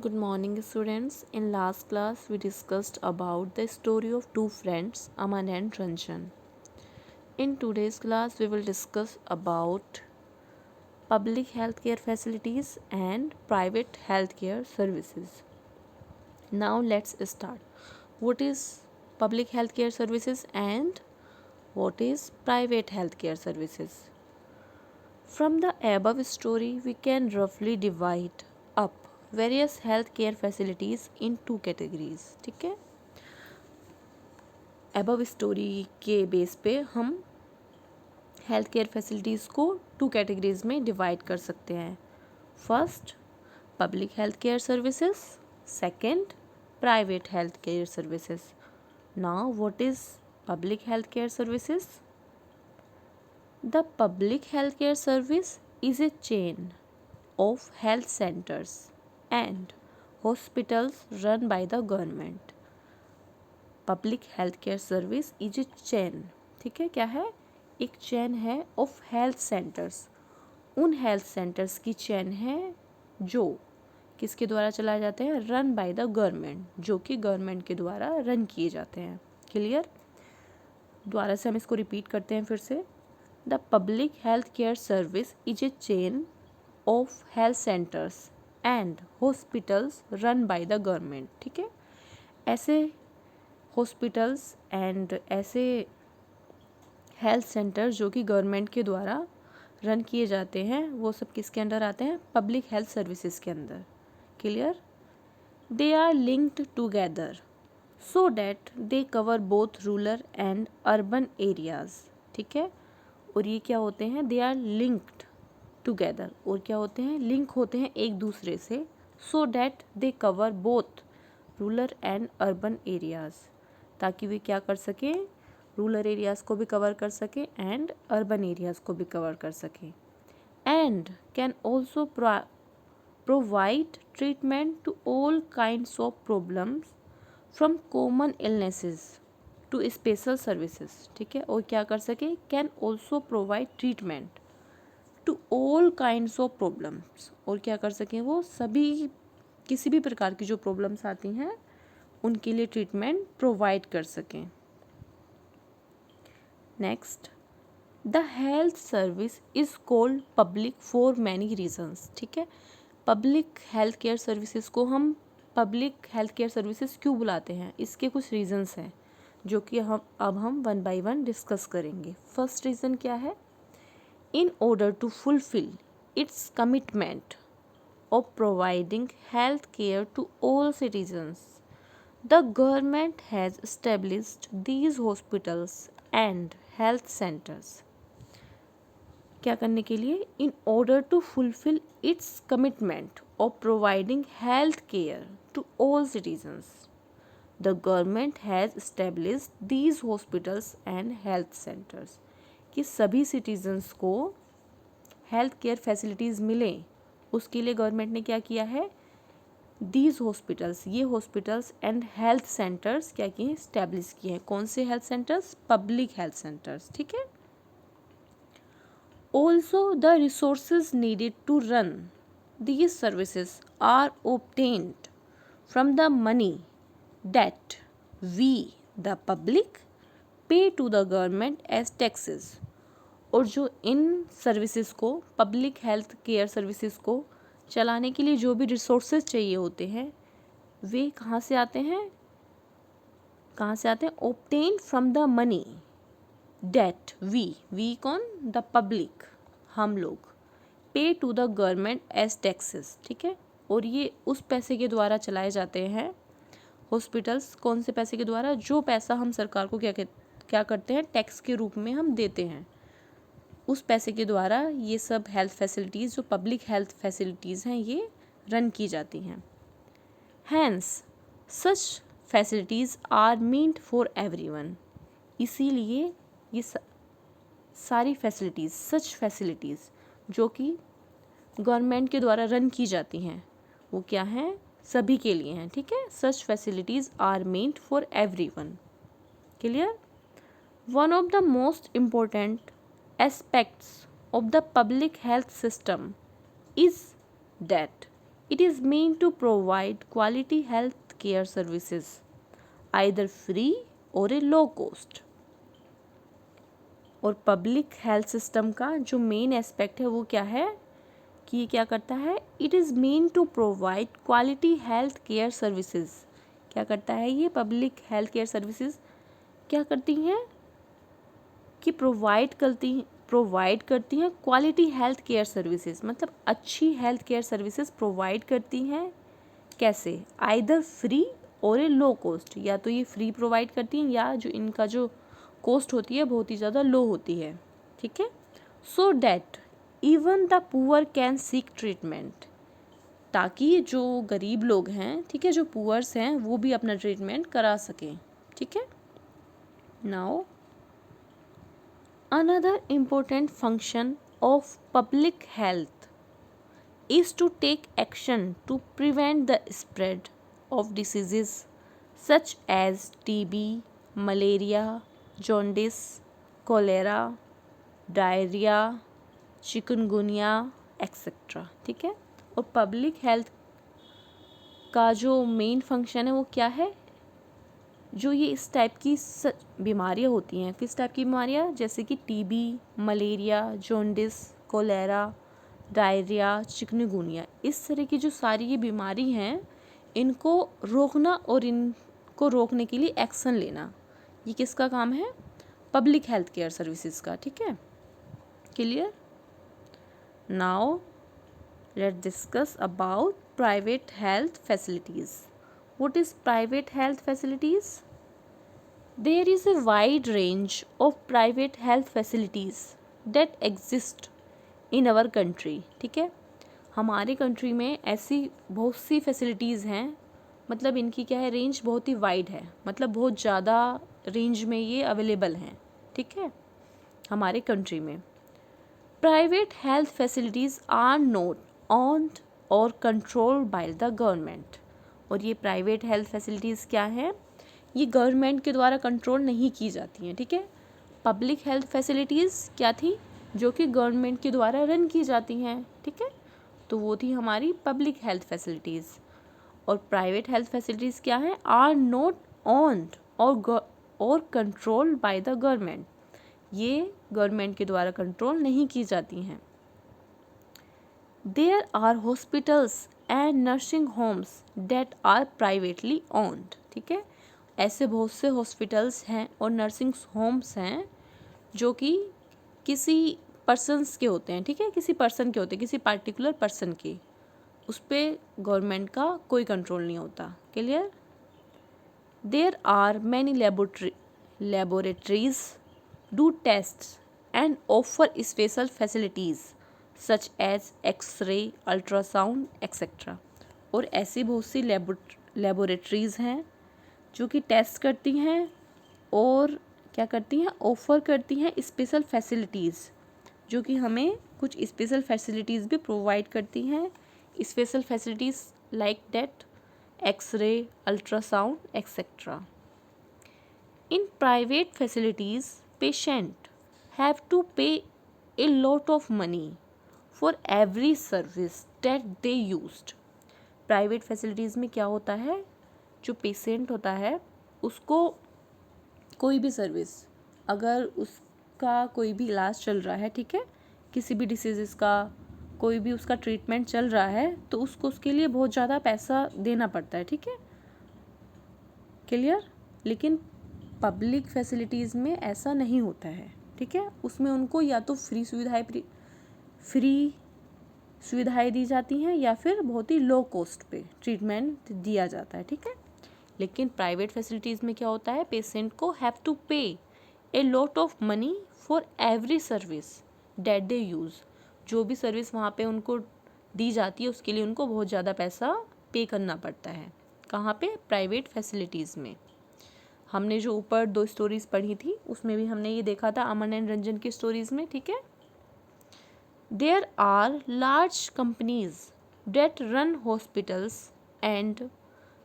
Good morning, students. In last class, we discussed about the story of two friends, Aman and Ranjan. In today's class, we will discuss about public healthcare facilities and private healthcare services. Now, let's start. What is public healthcare services and what is private healthcare services? From the above story, we can roughly divide up various healthcare facilities in two categories. ठीक है, above story के base पे हम health care facilities को two categories में divide कर सकते हैं. First, public health care services. Second, private health care services. Now what is public health care services? The public health care service is a chain of health centers and hospitals run by the government. Public health care service is a chain. ठीक है, क्या है? एक chain है of health centres. उन health centres की chain है जो किसके द्वारा चलाए जाते हैं? रन बाय द गवर्नमेंट, जो कि गवर्नमेंट के द्वारा रन किए जाते हैं. क्लियर? दोबारा से हम इसको रिपीट करते हैं फिर से. The public health care service is a chain of health centers and hospitals run by the government. ठीक है, ऐसे हॉस्पिटल्स एंड ऐसे हेल्थ सेंटर जो कि गवर्नमेंट के द्वारा रन किए जाते हैं, वो सब किसके अंडर आते हैं? पब्लिक हेल्थ सर्विसेज के अंदर. Clear? They are linked together so that they cover both rural and urban areas. ठीक है, और ये क्या होते हैं? दे आर लिंक्ड टुगेदर, और क्या होते हैं? लिंक होते हैं एक दूसरे से. सो that they cover both rural and urban areas, ताकि वे क्या कर सकें? रूरल एरियाज़ को भी कवर कर सकें एंड अर्बन एरियाज़ को भी कवर कर सकें. And can also provide treatment to all kinds of problems from common illnesses to special services. ठीक है, और क्या कर सके? Can also provide treatment to all kinds of problems, और क्या कर सकें? वो सभी किसी भी प्रकार की जो प्रॉब्लम्स आती हैं उनके लिए ट्रीटमेंट प्रोवाइड कर सकें. Next, the health service is called public for many reasons. ठीक है, पब्लिक हेल्थ केयर सर्विसेज को हम पब्लिक हेल्थ केयर सर्विसेज क्यों बुलाते हैं? इसके कुछ रीजंस हैं जो कि हम वन बाय वन डिस्कस करेंगे. फर्स्ट रीज़न क्या है? In order to fulfill its commitment of providing health care to all citizens, the government has established these hospitals and health centers. क्या करने के लिए? In order to fulfill its commitment of providing health care to all citizens, the government has established these hospitals and health centers. कि सभी citizens को health care facilities मिलें, उसके लिए गवर्नमेंट ने क्या किया है? दीज हॉस्पिटल्स, ये हॉस्पिटल्स एंड हेल्थ सेंटर्स क्या किए हैं? इस्टेब्लिश किए हैं. कौन से health centres? Public health centres. ठीक है. Also the resources needed to run these services are obtained from the money that we the public pay to the government as taxes. और जो इन सर्विसेज को, पब्लिक हेल्थ केयर सर्विसेज को चलाने के लिए जो भी रिसोर्सेज चाहिए होते हैं, वे कहाँ से आते हैं? कहाँ से आते हैं? Obtain from the money that we कौन? द पब्लिक, हम लोग. Pay to the government as taxes. ठीक है, और ये उस पैसे के द्वारा चलाए जाते हैं हॉस्पिटल्स. कौन से पैसे के द्वारा? जो पैसा हम सरकार को क्या करते हैं? टैक्स के रूप में हम देते हैं. उस पैसे के द्वारा ये सब हेल्थ फैसिलिटीज़, जो पब्लिक हेल्थ फैसिलिटीज़ हैं, ये रन की जाती हैं. Hence such facilities are meant for everyone. इसीलिए ये सारी फैसिलिटीज़, सच फैसिलिटीज़ जो कि गवर्नमेंट के द्वारा रन की जाती हैं, वो क्या हैं? सभी के लिए हैं. ठीक है, such facilities are meant for everyone. Clear? One of the most important aspects of the public health system is that It is meant to provide quality health care services, either free or a low cost. और public health system का जो main aspect है वो क्या है कि ये क्या करता है, it is main to provide quality health care services. क्या करता है ये पब्लिक हेल्थ केयर सर्विसेज, क्या करती हैं कि प्रोवाइड करती हैं क्वालिटी हेल्थ केयर सर्विसेज, मतलब अच्छी हेल्थ केयर सर्विसेज प्रोवाइड करती हैं। कैसे, आइदर फ्री और ए लो कॉस्ट, या तो ये फ्री प्रोवाइड करती हैं या जो इनका जो कॉस्ट होती है बहुत ही ज़्यादा लो होती है, ठीक है। So that even the poor can seek treatment, ताकि जो गरीब लोग हैं, ठीक है, जो पुअर्स हैं वो भी अपना ट्रीटमेंट करा सकें, ठीक है। Now another important function of public health is to take action to prevent the spread of diseases such as TB, malaria, jaundice, cholera, diarrhea, chikungunya etcetera, ठीक है। और पब्लिक हेल्थ का जो मेन फंक्शन है वो क्या है, जो ये इस टाइप की बीमारियाँ होती हैं, किस टाइप की बीमारियाँ, जैसे कि TB, malaria, jaundice, cholera, diarrhoea, chikungunya, इस तरह की जो सारी ये बीमारी हैं इनको रोकना और इनको रोकने के लिए एक्शन लेना, ये किसका काम है, पब्लिक हेल्थ केयर सर्विसेज का, ठीक है। Clear. Now let's discuss about private health facilities. What is private health facilities? There is a wide range of private health facilities that exist in our country, ठीक है। हमारे country में ऐसी बहुत सी facilities हैं, मतलब इनकी क्या है, रेंज बहुत ही वाइड है, मतलब बहुत ज़्यादा रेंज में ये अवेलेबल हैं, ठीक है, हमारे कंट्री में। Private health facilities are not owned और कंट्रोल्ड बाय द गवर्नमेंट। और ये प्राइवेट हेल्थ फैसिलिटीज़ क्या हैं, ये गवर्नमेंट के द्वारा कंट्रोल नहीं की जाती हैं, ठीक है। पब्लिक हेल्थ फैसिलिटीज़ क्या थी, जो कि गवर्नमेंट के द्वारा रन की जाती हैं, ठीक है, तो वो थी हमारी पब्लिक हेल्थ फैसिलिटीज़। और प्राइवेट हेल्थ फैसिलिटीज़ क्या हैं, आर नॉट ऑन्ड और कंट्रोल्ड बाय द गवर्नमेंट, ये गवर्नमेंट के द्वारा कंट्रोल नहीं की जाती हैं। There are hospitals and nursing homes that are privately owned, ठीक है। ऐसे बहुत से हॉस्पिटल्स हैं और नर्सिंग होम्स हैं जो कि किसी पर्सन्स के होते हैं, ठीक है, किसी पर्सन के होते हैं, किसी पार्टिकुलर पर्सन के, उस पर गवर्नमेंट का कोई कंट्रोल नहीं होता। Clear. There are many laboratories do tests and offer special facilities such as x-ray, ultrasound etcetera. और ऐसी बहुत सी लेबोरेटरीज़ हैं जो कि टेस्ट करती हैं और क्या करती हैं, ऑफ़र करती हैं स्पेशल फैसिलिटीज़, जो कि हमें कुछ स्पेशल फैसिलिटीज़ भी प्रोवाइड करती हैं। Special facilities like that X-ray, ultrasound etcetera. In private facilities patient have to pay a lot of money for every service that they used. Private facilities में क्या होता है, जो पेशेंट होता है उसको कोई भी सर्विस, अगर उसका कोई भी इलाज चल रहा है, ठीक है, किसी भी डिसीज़ का कोई भी उसका ट्रीटमेंट चल रहा है, तो उसको उसके लिए बहुत ज़्यादा पैसा देना पड़ता है, ठीक है। क्लियर। लेकिन पब्लिक फैसिलिटीज़ में ऐसा नहीं होता है, ठीक है, उसमें उनको या तो फ्री सुविधाएं दी जाती हैं या फिर बहुत ही लो कॉस्ट पे ट्रीटमेंट दिया जाता है, ठीक है। लेकिन प्राइवेट फैसिलिटीज़ में क्या होता है, पेशेंट को have to pay a lot of money for every service that they use. जो भी सर्विस वहाँ पे उनको दी जाती है उसके लिए उनको बहुत ज़्यादा पैसा पे करना पड़ता है। कहाँ पे, प्राइवेट फैसिलिटीज़ में। हमने जो ऊपर 2 स्टोरीज़ पढ़ी थी उसमें भी हमने ये देखा था अमन एंड रंजन की स्टोरीज़ में, ठीक है। There are large companies that run hospitals and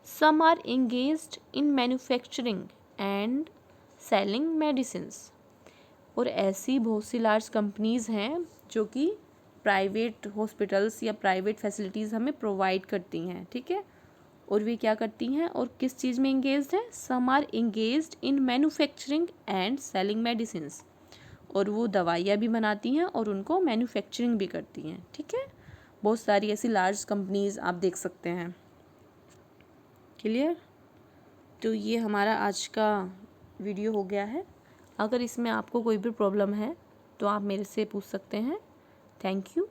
some are engaged in manufacturing and selling medicines। और ऐसी बहुत सी लार्ज कंपनीज़ हैं जो कि प्राइवेट हॉस्पिटल्स या प्राइवेट फैसिलिटीज़ हमें प्रोवाइड करती हैं, ठीक है। और वे क्या करती हैं और किस चीज़ में इंगेज्ड हैं? Some are engaged in manufacturing and selling medicines, और वो दवाइयाँ भी बनाती हैं और उनको मैन्युफैक्चरिंग भी करती हैं, ठीक है। बहुत सारी ऐसी लार्ज कंपनीज़ आप देख सकते हैं। क्लियर? तो ये हमारा आज का वीडियो हो गया है। अगर इसमें आपको कोई भी प्रॉब्लम है तो आप मेरे से पूछ सकते हैं। Thank you.